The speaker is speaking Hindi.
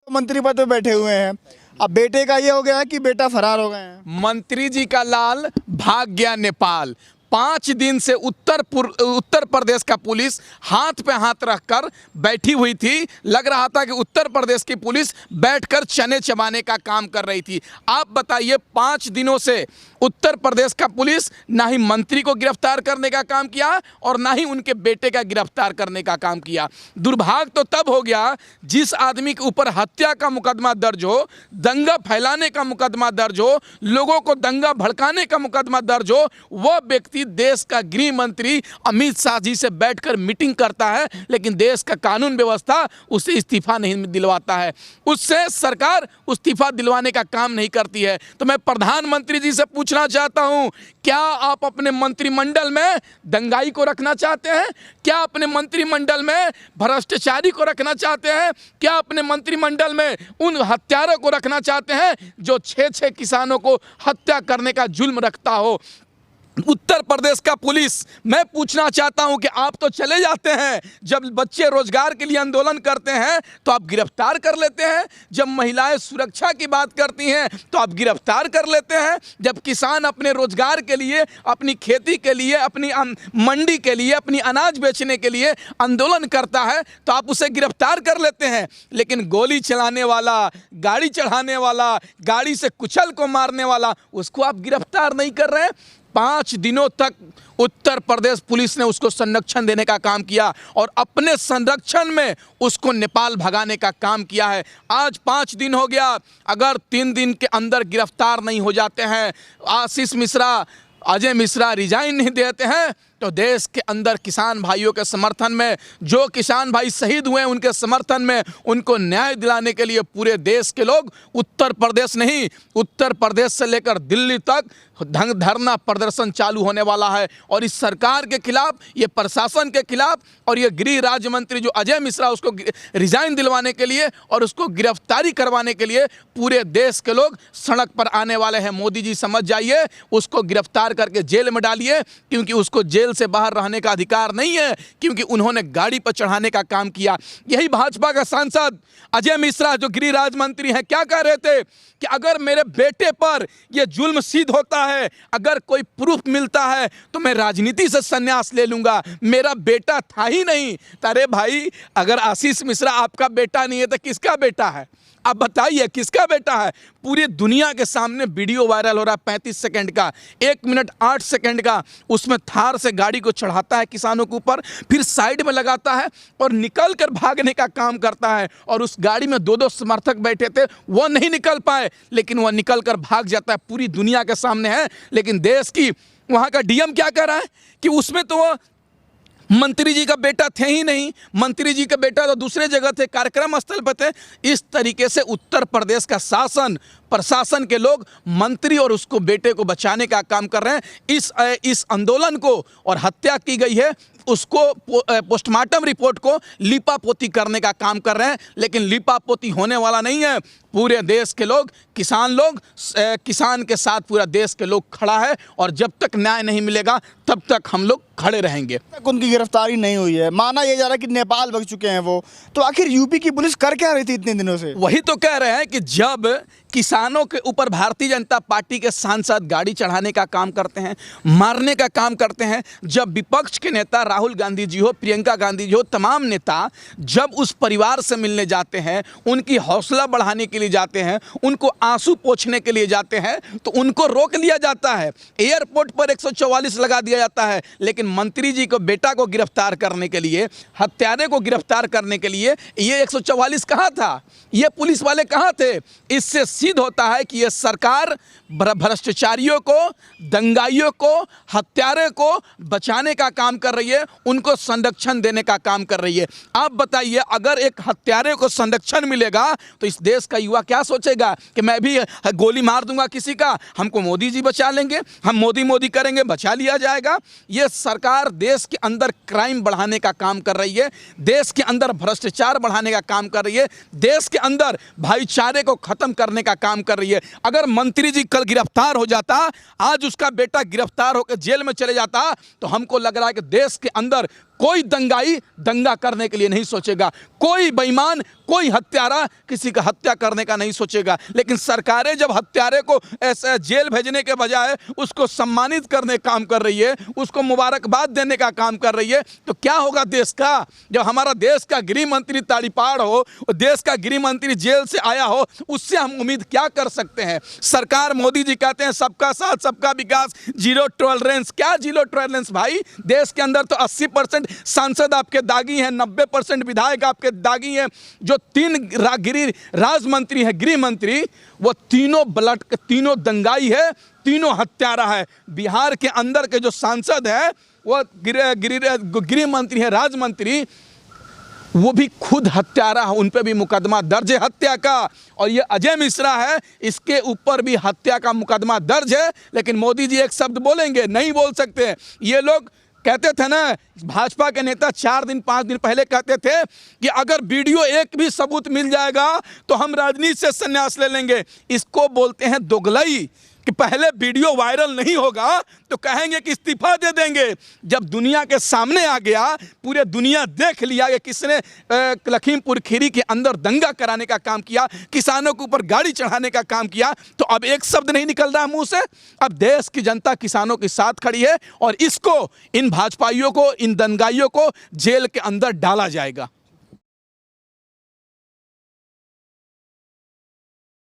मंत्री पद पे बैठे हुए हैं। अब बेटे का ये हो गया है कि बेटा फरार हो गए हैं। मंत्री जी का लाल भाग गया नेपाल। 5 दिन से उत्तर प्रदेश का पुलिस हाथ पे हाथ रखकर बैठी हुई थी। लग रहा था कि उत्तर प्रदेश की पुलिस बैठकर चने चबाने का काम कर रही थी। आप बताइए, 5 दिनों से उत्तर प्रदेश का पुलिस ना ही मंत्री को गिरफ्तार करने का काम किया और ना ही उनके बेटे का गिरफ्तार करने का काम किया। दुर्भाग्य तो तब हो गया जिस आदमी के ऊपर हत्या का मुकदमा दर्ज हो, दंगा फैलाने का मुकदमा दर्ज हो, लोगों को दंगा भड़काने का मुकदमा दर्ज हो, वह व्यक्ति देश का गृह मंत्री अमित शाह जी से बैठकर मीटिंग करता है, लेकिन देश का कानून व्यवस्था उसे इस्तीफा नहीं दिलवाता है। उससे सरकार इस्तीफा दिलवाने का काम नहीं करती है। तो मैं प्रधानमंत्री जी से पूछना चाहता हूं, क्या आप अपने मंत्रिमंडल में दंगाई को रखना चाहते हैं? क्या अपने मंत्रिमंडल में भ्रष्टाचारी को रखना चाहते हैं? क्या अपने मंत्रिमंडल में उन हत्यारों को रखना चाहते हैं जो 6 किसानों को हत्या करने का जुल्म रखता हो? उत्तर प्रदेश का पुलिस, मैं पूछना चाहता हूं कि आप तो चले जाते हैं, जब बच्चे रोजगार के लिए आंदोलन करते हैं तो आप गिरफ्तार कर लेते हैं, जब महिलाएं सुरक्षा की बात करती हैं तो आप गिरफ्तार कर लेते हैं, जब किसान अपने रोजगार के लिए, अपनी खेती के लिए, अपनी मंडी के लिए, अपनी अनाज बेचने के लिए आंदोलन करता है तो आप उसे गिरफ्तार कर लेते हैं। लेकिन गोली चलाने वाला, गाड़ी चढ़ाने वाला, गाड़ी से कुचल को मारने वाला, उसको आप गिरफ्तार नहीं कर रहे हैं। 5 दिनों तक उत्तर प्रदेश पुलिस ने उसको संरक्षण देने का काम किया और अपने संरक्षण में उसको नेपाल भगाने का काम किया है। आज 5 दिन हो गया, अगर 3 दिन के अंदर गिरफ्तार नहीं हो जाते हैं, आशीष मिश्रा, अजय मिश्रा रिजाइन नहीं देते हैं, तो देश के अंदर किसान भाइयों के समर्थन में, जो किसान भाई शहीद हुए उनके समर्थन में, उनको न्याय दिलाने के लिए पूरे देश के लोग, उत्तर प्रदेश नहीं, उत्तर प्रदेश से लेकर दिल्ली तक धरना प्रदर्शन चालू होने वाला है। और इस सरकार के खिलाफ, ये प्रशासन के खिलाफ, और ये गृह राज्य मंत्री जो अजय मिश्रा, उसको रिजाइन दिलवाने के लिए और उसको गिरफ्तारी करवाने के लिए पूरे देश के लोग सड़क पर आने वाले हैं। मोदी जी समझ जाइए, उसको गिरफ्तार करके जेल में डालिए, क्योंकि उसको जेल से बाहर रहने का अधिकार नहीं है, क्योंकि उन्होंने गाड़ी पर चढ़ाने का काम किया। यही भाजपा का सांसद अजय मिश्रा जो गृह राज्य मंत्री हैं, क्या कह रहे थे कि अगर मेरे बेटे पर यह जुल्म सिद्ध होता है, अगर कोई प्रूफ मिलता है तो मैं राजनीति से संन्यास ले लूंगा, मेरा बेटा था ही नहीं। अरे भाई, अगर आशीष मिश्रा आपका बेटा नहीं है तो किसका बेटा है? आप बताइए किसका बेटा है? पूरी दुनिया के सामने वीडियो वायरल हो रहा है 35 सेकंड का, 1 मिनट 8 सेकंड का। उसमें थार से गाड़ी को चढ़ाता है किसानों के ऊपर, फिर साइड में लगाता है और निकल कर भागने का काम करता है। और उस गाड़ी में 2-2 समर्थक बैठे थे, वो नहीं निकल पाए, लेकिन वह निकल कर भाग जाता है। पूरी दुनिया के सामने है। लेकिन देश की, वहाँ का डीएम क्या कह रहा है कि उसमें तो वो मंत्री जी का बेटा थे ही नहीं, मंत्री जी का बेटा तो दूसरे जगह थे, कार्यक्रम स्थल पर थे। इस तरीके से उत्तर प्रदेश का शासन, प्रशासन के लोग मंत्री और उसको बेटे को बचाने का काम कर रहे हैं। इस आंदोलन को और हत्या की गई है उसको पोस्टमार्टम रिपोर्ट को लीपापोती करने का काम कर रहे हैं, लेकिन लीपापोती होने वाला नहीं है। पूरे देश के लोग, किसान के साथ पूरा देश के लोग खड़ा है, और जब तक न्याय नहीं मिलेगा तब तक हम लोग खड़े रहेंगे। तक उनकी गिरफ्तारी नहीं हुई है, माना यह जा रहा है कि नेपाल भाग चुके हैं वो, तो आखिर यूपी की पुलिस कर क्या रही थी इतने दिनों से? वही तो कह रहे हैं कि जब किसानों के ऊपर भारतीय जनता पार्टी के सांसद गाड़ी चढ़ाने का काम करते हैं, मारने का काम करते हैं, जब विपक्ष के नेता राहुल गांधी जी हो, प्रियंका गांधी जी हो, तमाम नेता जब उस परिवार से मिलने जाते हैं, उनकी हौसला बढ़ाने के लिए जाते हैं, उनको आंसू पोंछने के लिए जाते हैं, तो उनको रोक लिया जाता है, एयरपोर्ट पर 144 लगा दिया जाता है। लेकिन मंत्री जी को, बेटा को गिरफ्तार करने के लिए, हत्यारे को गिरफ्तार करने के लिए ये 144 कहाँ था? ये पुलिस वाले कहाँ थे? इससे सिद्ध होता है कि ये सरकार भ्रष्टाचारियों को, दंगाइयों को, हत्यारे को बचाने का काम कर रही है, उनको संरक्षण देने का काम कर रही है। आप बताइए, अगर एक हत्यारे को संरक्षण मिलेगा तो इस देश का युवा क्या सोचेगा कि मैं भी गोली मार दूंगा किसी का, हमको मोदी जी बचा लेंगे, हम मोदी करेंगे, बचा लिया जाएगा। ये सरकार देश के अंदर क्राइम बढ़ाने का काम कर रही है, देश के अंदर भ्रष्टाचार बढ़ाने का काम कर रही है, देश के अंदर भाईचारे को खत्म करने का काम कर रही है। अगर मंत्री जी कल गिरफ्तार हो जाता, आज उसका बेटा गिरफ्तार होकर जेल में चले जाता, तो हमको लग रहा है कि देश के अंदर कोई दंगाई दंगा करने के लिए नहीं सोचेगा, कोई बेईमान, कोई हत्यारा किसी का हत्या करने का नहीं सोचेगा। लेकिन सरकारें जब हत्यारे को ऐसे जेल भेजने के बजाय उसको सम्मानित करने का काम कर रही है, उसको मुबारकबाद देने का काम कर रही है, तो क्या होगा देश का? जब हमारा देश का गृह मंत्री ताड़ीपार हो, देश का गृह मंत्री जेल से आया हो, उससे हम उम्मीद क्या कर सकते हैं? सरकार, मोदी जी कहते हैं सबका साथ सबका विकास, जीरो टॉलरेंस। क्या जीरो टॉलरेंस भाई? देश के अंदर तो 80% सांसद आपके दागी हैं, 90% विधायक आपके दागी हैं। जो 3 राज मंत्री हैं, गृह मंत्री, वो तीनों ब्लड के तीनों दंगाई है, तीनों हत्यारा है। बिहार के अंदर के जो सांसद है वो गृह मंत्री है, राज मंत्री, वो भी खुद हत्यारा है, उन पे भी मुकदमा दर्ज है हत्या का। और ये अजय मिश्रा है, इसके ऊपर भी हत्या का मुकदमा दर्ज है। लेकिन मोदी जी एक शब्द बोलेंगे? नहीं बोल सकते। ये लोग कहते थे ना, भाजपा के नेता 4 दिन 5 दिन पहले कहते थे कि अगर वीडियो एक भी सबूत मिल जाएगा तो हम राजनीति से संन्यास ले लेंगे। इसको बोलते हैं दोगलई, कि पहले वीडियो वायरल नहीं होगा तो कहेंगे कि इस्तीफा दे देंगे। जब दुनिया के सामने आ गया, पूरे दुनिया देख लिया कि किसने लखीमपुर खीरी के अंदर दंगा कराने का काम किया, किसानों के ऊपर गाड़ी चढ़ाने का काम किया, तो अब एक शब्द नहीं निकल रहा मुंह से। अब देश की जनता किसानों के साथ खड़ी है और इसको, इन भाजपाइयों को, इन दंगाइयों को जेल के अंदर डाला जाएगा।